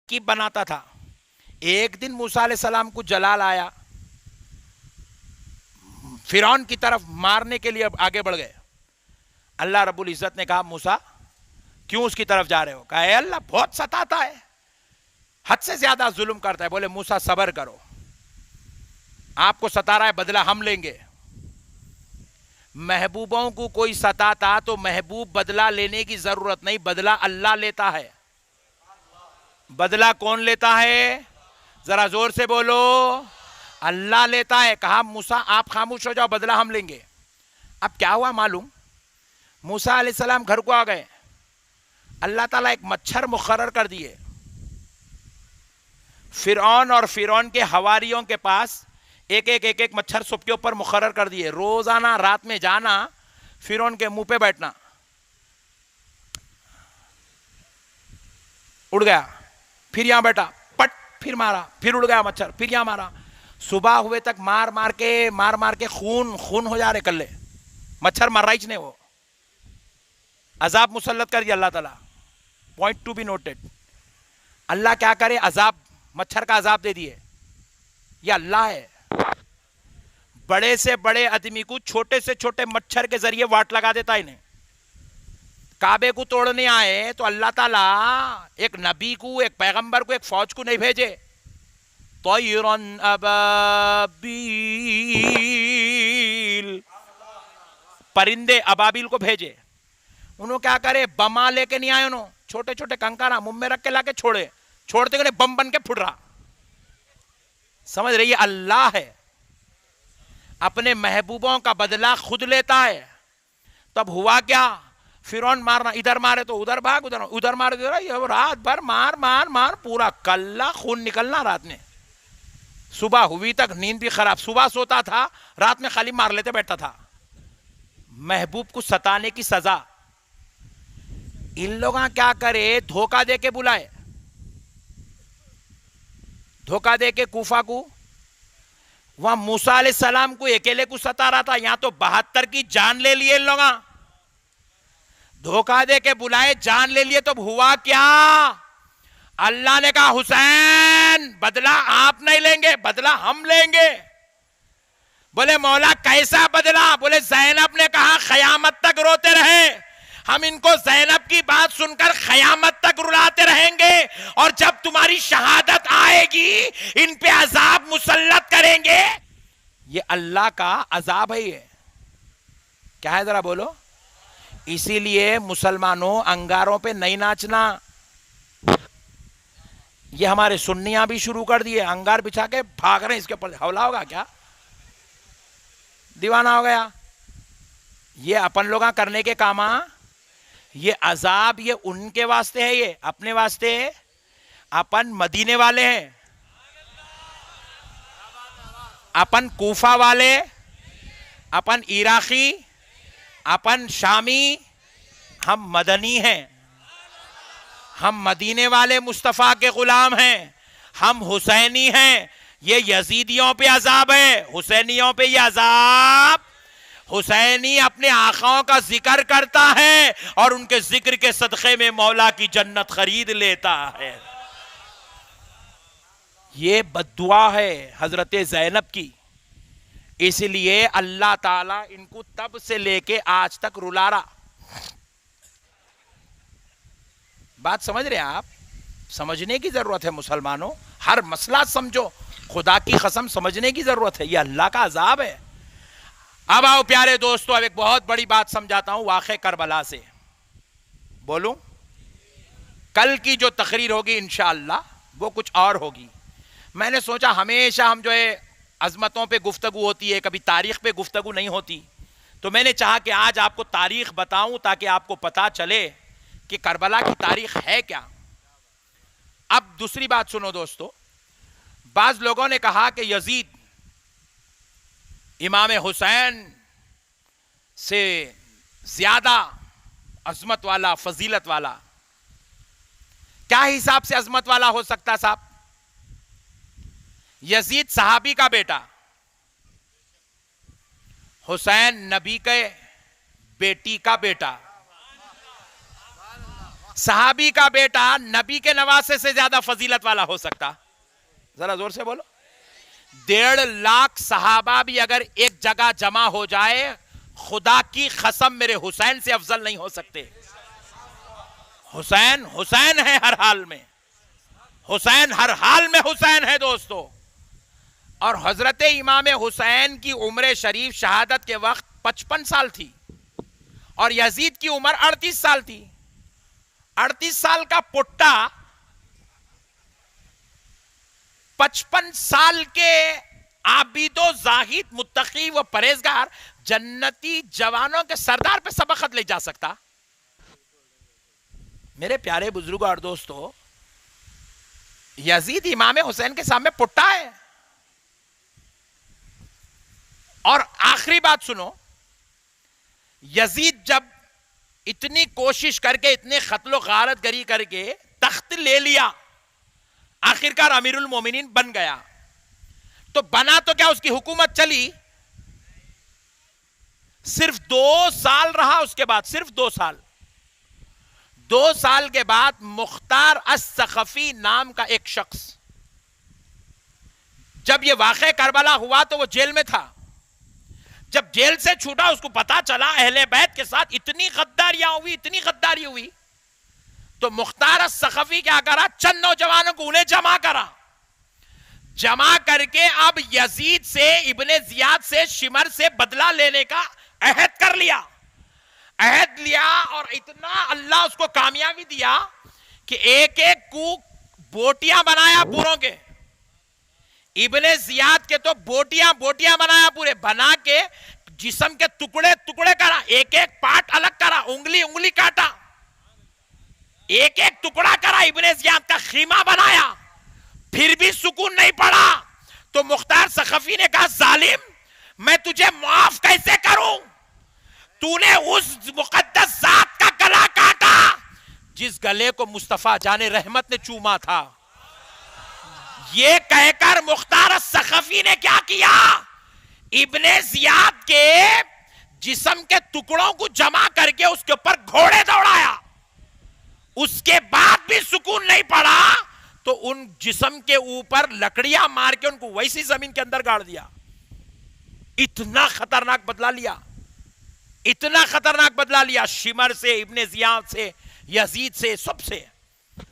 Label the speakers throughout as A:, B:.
A: तरकीब बनाता था। एक दिन मूसा अलैहिस्सलाम को जलाल आया, फिरौन की तरफ मारने के लिए आगे बढ़ गए। अल्लाह रब्बुल इज्जत ने कहा, मूसा क्यों उसकी तरफ जा रहे हो? कहा, अल्लाह बहुत सताता है, हद से ज्यादा जुल्म करता है। बोले, मूसा सब्र करो, आपको सता रहा है, बदला हम लेंगे। महबूबों को कोई सताता तो महबूब बदला लेने की जरूरत नहीं, बदला अल्लाह लेता है। बदला कौन लेता है? जरा जोर से बोलो, अल्लाह लेता है। कहा, मूसा आप खामोश हो जाओ, बदला हम लेंगे। अब क्या हुआ मालूम? मूसा अलैहिस्सलाम घर को आ गए, अल्लाह ताला एक मच्छर मुकर्रर कर दिए। फिरौन और फिरौन के हवारियों के पास एक एक मच्छर सबके ऊपर मुकर्रर कर दिए। रोजाना रात में जाना, फिरौन के मुंह पे बैठना, उड़ गया, फिर यहां बैठा, पट, फिर मारा, फिर उड़ गया मच्छर, फिर यहां मारा। सुबह हुए तक मार मार के खून हो जा रहे कल्ले, मच्छर मर रही नहीं। वो अजाब मुसल्लत कर दिया अल्लाह ताला। पॉइंट टू बी नोटेड, अल्लाह क्या करे, अजाब, मच्छर का अजाब दे दिए। ये अल्लाह है। बड़े से बड़े आदमी को छोटे से छोटे मच्छर के जरिए वाट लगा देता है इन्हें। काबे को तोड़ने आए तो अल्लाह ताला एक नबी को, एक पैगंबर को, एक फौज को नहीं भेजे, तयरन अबाबील, परिंदे अबाबिल को भेजे। उन्होंने क्या करे, बमा लेके नहीं आए, उन्होंने छोटे छोटे कंकरा मुंह में रख के लाके छोड़ते गए, बम बन के फुट रहा। समझ रही है? अल्लाह है, अपने महबूबों का बदला खुद लेता है। तब हुआ क्या, फिरौन मारना, इधर मारे तो उधर भाग, उधर मारे तो इधर, ये रात भर मार मार मार, पूरा कल्ला खून निकलना रात में। सुबह हुई तक नींद भी खराब, सुबह सोता था, रात में खाली मार लेते बैठता था। महबूब को सताने की सजा। इन लोग क्या करे, धोखा दे के बुलाए, धोखा दे के कूफा को, वहां मूसा अलैहिस्सलाम को अकेले को सता रहा था, यहां तो 72 की जान ले लिए इन लोग। धोखा दे के बुलाए, जान ले लिए। तो हुआ क्या, अल्लाह ने कहा, हुसैन बदला आप नहीं लेंगे, बदला हम लेंगे। बोले, मौला कैसा बदला? बोले, ज़ैनब ने कहा क़यामत तक रोते रहे, हम इनको ज़ैनब की बात सुनकर क़यामत तक रुलाते रहेंगे, और जब तुम्हारी शहादत आएगी इन पे अजाब मुसल्लत करेंगे। ये अल्लाह का अजाब है। ये क्या है, जरा बोलो। इसीलिए मुसलमानों, अंगारों पे नहीं नाचना। ये हमारे सुन्नियां भी शुरू कर दिए, अंगार बिछा के भाग रहे हैं, इसके ऊपर हौला होगा क्या? दीवाना हो गया। ये अपन लोग करने के कामा, ये अजाब ये उनके वास्ते है, ये अपने वास्ते। अपन मदीने वाले हैं, अपन कूफा वाले, अपन इराकी, अपन शामी, हम मदनी हैं। हम मदीने वाले मुस्तफा के गुलाम हैं, हम हुसैनी हैं। ये यजीदियों पे अजाब है, हुसैनियों पे ये अजाब। हुसैनी अपने आकाओं का जिक्र करता है और उनके जिक्र के सदक़े में मौला की जन्नत खरीद लेता है। ये बद्दुआ है हजरत ज़ैनब की। इसलिए अल्लाह ताला इनको तब से लेके आज तक रुला रहा। बात समझ रहे हैं आप? समझने की जरूरत है मुसलमानों, हर मसला समझो, खुदा की कसम समझने की जरूरत है। ये अल्लाह का अजाब है। अब आओ प्यारे दोस्तों, अब एक बहुत बड़ी बात समझाता हूं वाक़े करबला से। बोलूं? कल की जो तकरीर होगी इंशाअल्लाह वो कुछ और होगी। मैंने सोचा हमेशा हम जो है अजमतों पे गुफ्तगू होती है, कभी तारीख पे गुफ्तगू नहीं होती, तो मैंने चाहा कि आज आपको तारीख बताऊं ताकि आपको पता चले कि करबला की तारीख है क्या। अब दूसरी बात सुनो दोस्तों, बाज लोगों ने कहा कि यजीद इमाम हुसैन से ज्यादा अजमत वाला, फजीलत वाला। क्या हिसाब से अजमत वाला हो सकता साहब? यजीद सहाबी का बेटा, हुसैन नबी के बेटी का बेटा। सहाबी का बेटा नबी के नवासे से ज्यादा फजीलत वाला हो सकता? जरा जोर से बोलो। 1.5 लाख सहाबा भी अगर एक जगह जमा हो जाए, खुदा की कसम मेरे हुसैन से अफजल नहीं हो सकते। हुसैन हुसैन है हर हाल में, हुसैन हर हाल में हुसैन है दोस्तों। और हजरत इमाम हुसैन की उम्र शरीफ शहादत के वक्त 55 साल थी और यजीद की उम्र 38 साल थी। 38 साल का पुट्टा 55 साल के आबिदो जाहिद मुत्तकी व परहेजगार जन्नती जवानों के सरदार पे सबकत ले जा सकता? मेरे प्यारे बुजुर्गों और दोस्तों, यजीद इमाम हुसैन के सामने पुट्टा है। और आखिरी बात सुनो, यजीद जब इतनी कोशिश करके, इतने कत्लो गारत गरी करके तख्त ले लिया, आखिरकार अमीरुल मोमिनीन बन गया, तो बना तो क्या उसकी हुकूमत चली? सिर्फ 2 साल रहा उसके बाद, सिर्फ 2 साल। 2 साल के बाद मुख्तार अस-सखफी नाम का एक शख्स, जब यह वाक़या करबला हुआ तो वो जेल में था। जब जेल से छूटा उसको पता चला अहले बैत के साथ इतनी गद्दारियां हुई, इतनी गद्दारी हुई, तो मुख्तार अस-सखफी क्या करा? चंद नौजवानों को उन्हें जमा करा। जमा करके अब यजीद से, इब्ने जियाद से, शिमर से बदला लेने का अहद कर लिया। अहद लिया और इतना अल्लाह उसको कामयाबी दिया कि एक एक को बोटियां बनाया पूरों के। इब्ने जियाद के तो बोटियां बोटियां बनाया, पूरे बना के जिस्म के टुकड़े टुकड़े करा, एक एक पार्ट अलग करा, उंगली उंगली काटा, एक एक टुकड़ा करा, इब्ने जियाद का खीमा बनाया। फिर भी सुकून नहीं पड़ा तो मुख्तार सखफी ने कहा, जालिम मैं तुझे माफ कैसे करूं? तूने उस मुकद्दस जात का गला काटा जिस गले को मुस्तफा जाने रहमत ने चूमा था। ये कहकर मुख्तार सखफी ने क्या किया? इब्ने जियाद के जिस्म के टुकड़ों को जमा करके उसके ऊपर घोड़े दौड़ाया। उसके बाद भी सुकून नहीं पड़ा तो उन जिस्म के ऊपर लकड़ियां मार के उनको वैसी जमीन के अंदर गाड़ दिया। इतना खतरनाक बदला लिया, इतना खतरनाक बदला लिया, शिमर से, इब्ने जियाद से, यजीद से, सबसे।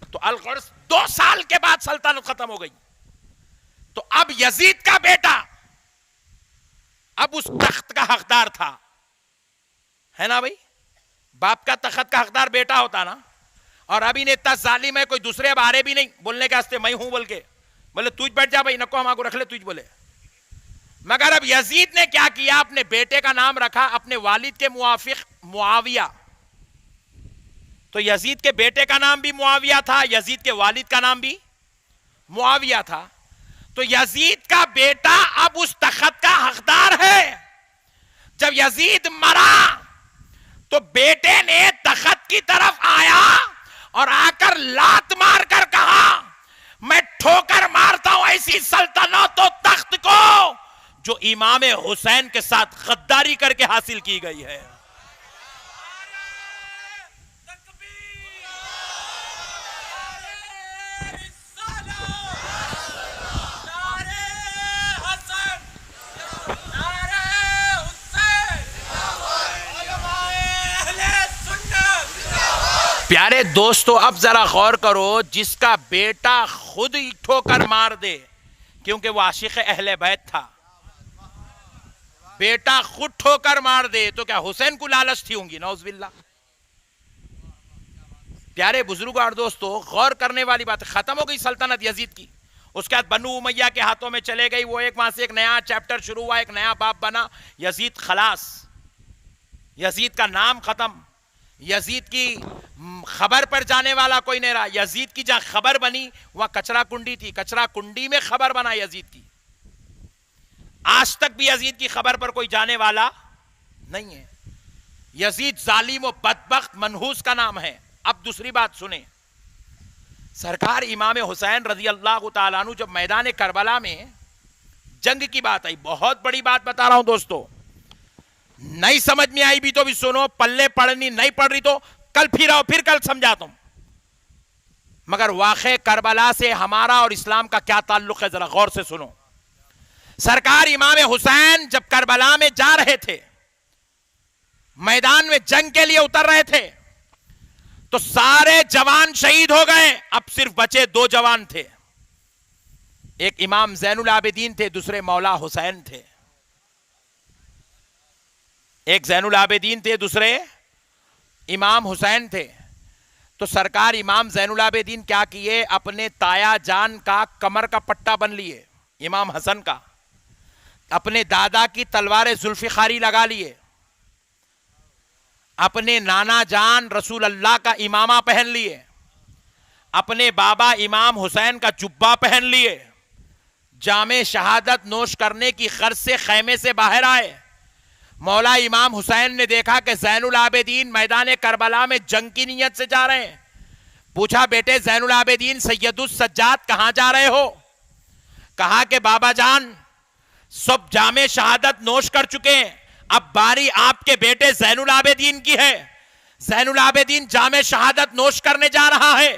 A: तो अल-गुर्स 2 साल के बाद सल्तनत खत्म हो गई। तो अब यजीद का बेटा अब उस तख्त का हकदार था, है ना भाई? बाप का तख्त का हकदार बेटा होता ना। और अभी ने इतना जालिम है, कोई दूसरे बारे भी नहीं बोलने के वास्ते मैं हूं बोल के, बोले तुझ बैठ जा भाई, नको हमारे रख ले तुझ बोले। मगर अब यजीद ने क्या किया? अपने बेटे का नाम रखा अपने वालिद के मुआफिक मुआविया। तो यजीद के बेटे का नाम भी मुआविया था, यजीद के वालिद का नाम भी मुआविया था। तो यजीद का बेटा अब उस तख्त का हकदार है। जब यजीद मरा तो बेटे ने तख्त की तरफ आया और आकर लात मारकर कहा, मैं ठोकर मारता हूं ऐसी सल्तनत और तख्त को जो इमाम हुसैन के साथ गद्दारी करके हासिल की गई है। प्यारे दोस्तों, अब जरा गौर करो, जिसका बेटा खुद ही ठोकर मार दे, क्योंकि वो आशिक अहले बैत था, बेटा खुद ठोकर मार दे तो क्या हुसैन को लालच थी होंगी? नौज़बिल्लाह। प्यारे बुजुर्गों और दोस्तों, गौर करने वाली बात, खत्म हो गई सल्तनत यजीद की। उसके बाद बनु उमैया के हाथों में चले गई, वो एक वहां से एक नया चैप्टर शुरू हुआ, एक नया बाप बना, यजीद खलास, यजीद का नाम खत्म, यजीद की खबर पर जाने वाला कोई नहीं रहा। यजीद की जहां खबर बनी वहां कचरा कुंडी थी, कचरा कुंडी में खबर बना यजीद की। आज तक भी यजीद की खबर पर कोई जाने वाला नहीं है। यजीद जालिम और बदबख्त मनहूस का नाम है। अब दूसरी बात सुने, सरकार इमाम हुसैन रजी अल्लाह तआला अन्हु जब मैदान करबला में जंग की बात आई, बहुत बड़ी बात बता रहा हूं दोस्तों, नहीं समझ में आई भी तो भी सुनो, पल्ले पड़नी नहीं पड़ रही तो कल फिर आओ, फिर कल समझाता हूं। मगर वाक़े करबला से हमारा और इस्लाम का क्या ताल्लुक है, जरा गौर से सुनो। सरकार इमाम हुसैन जब करबला में जा रहे थे, मैदान में जंग के लिए उतर रहे थे, तो सारे जवान शहीद हो गए, अब सिर्फ बचे 2 जवान थे। एक इमाम ज़ैनुल आबिदीन थे, दूसरे मौला हुसैन थे। एक ज़ैनुल आबिदीन थे, दूसरे इमाम हुसैन थे। तो सरकार इमाम ज़ैनुल आबिदीन क्या किए, अपने ताया जान का कमर का पट्टा बन लिए, इमाम हसन का, अपने दादा की तलवार जुल्फिखारी लगा लिए, अपने नाना जान रसूल अल्लाह का इमामा पहन लिए, अपने बाबा इमाम हुसैन का जुब्बा पहन लिए, जामे शहादत नोश करने की गर्ज से खैमे से बाहर आए। मौला इमाम हुसैन ने देखा कि ज़ैनुल आबिदीन मैदान करबला में जंग की नीयत से जा रहे हैं। पूछा, बेटे ज़ैनुल आबिदीन सैयदुस सज्जाद कहां जा रहे हो? कहा कि बाबा जान सब जामे शहादत नोश कर चुके हैं, अब बारी आपके बेटे ज़ैनुल आबिदीन की है। ज़ैनुल आबिदीन जामे शहादत नोश करने जा रहा है,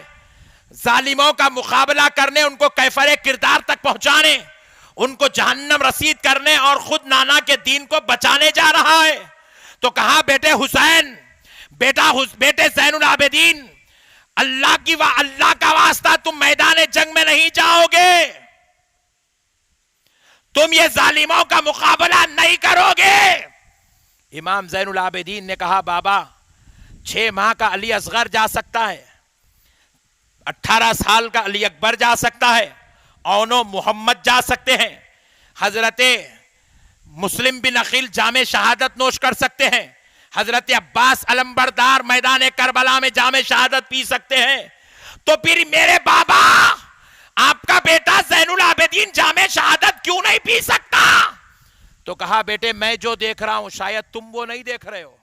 A: जालिमों का मुकाबला करने, उनको कैफरे किरदार तक पहुंचाने, उनको जहन्नम रसीद करने और खुद नाना के दीन को बचाने जा रहा है। तो कहा, बेटे हुसैन, बेटे ज़ैनुल आबिदीन, अल्लाह का वास्ता तुम मैदान जंग में नहीं जाओगे, तुम ये जालिमों का मुकाबला नहीं करोगे। इमाम ज़ैनुल आबिदीन ने कहा, बाबा 6 माह का अली असगर जा सकता है, 18 साल का अली अकबर जा सकता है, औनो मोहम्मद जा सकते हैं, हजरते मुस्लिम बिन अकील जामे शहादत नोश कर सकते हैं, हजरत अब्बास अलमबरदार मैदान करबला में जामे शहादत पी सकते हैं, तो फिर मेरे बाबा आपका बेटा ज़ैनुल आबिदीन जामे शहादत क्यों नहीं पी सकता? तो कहा, बेटे मैं जो देख रहा हूं शायद तुम वो नहीं देख रहे हो।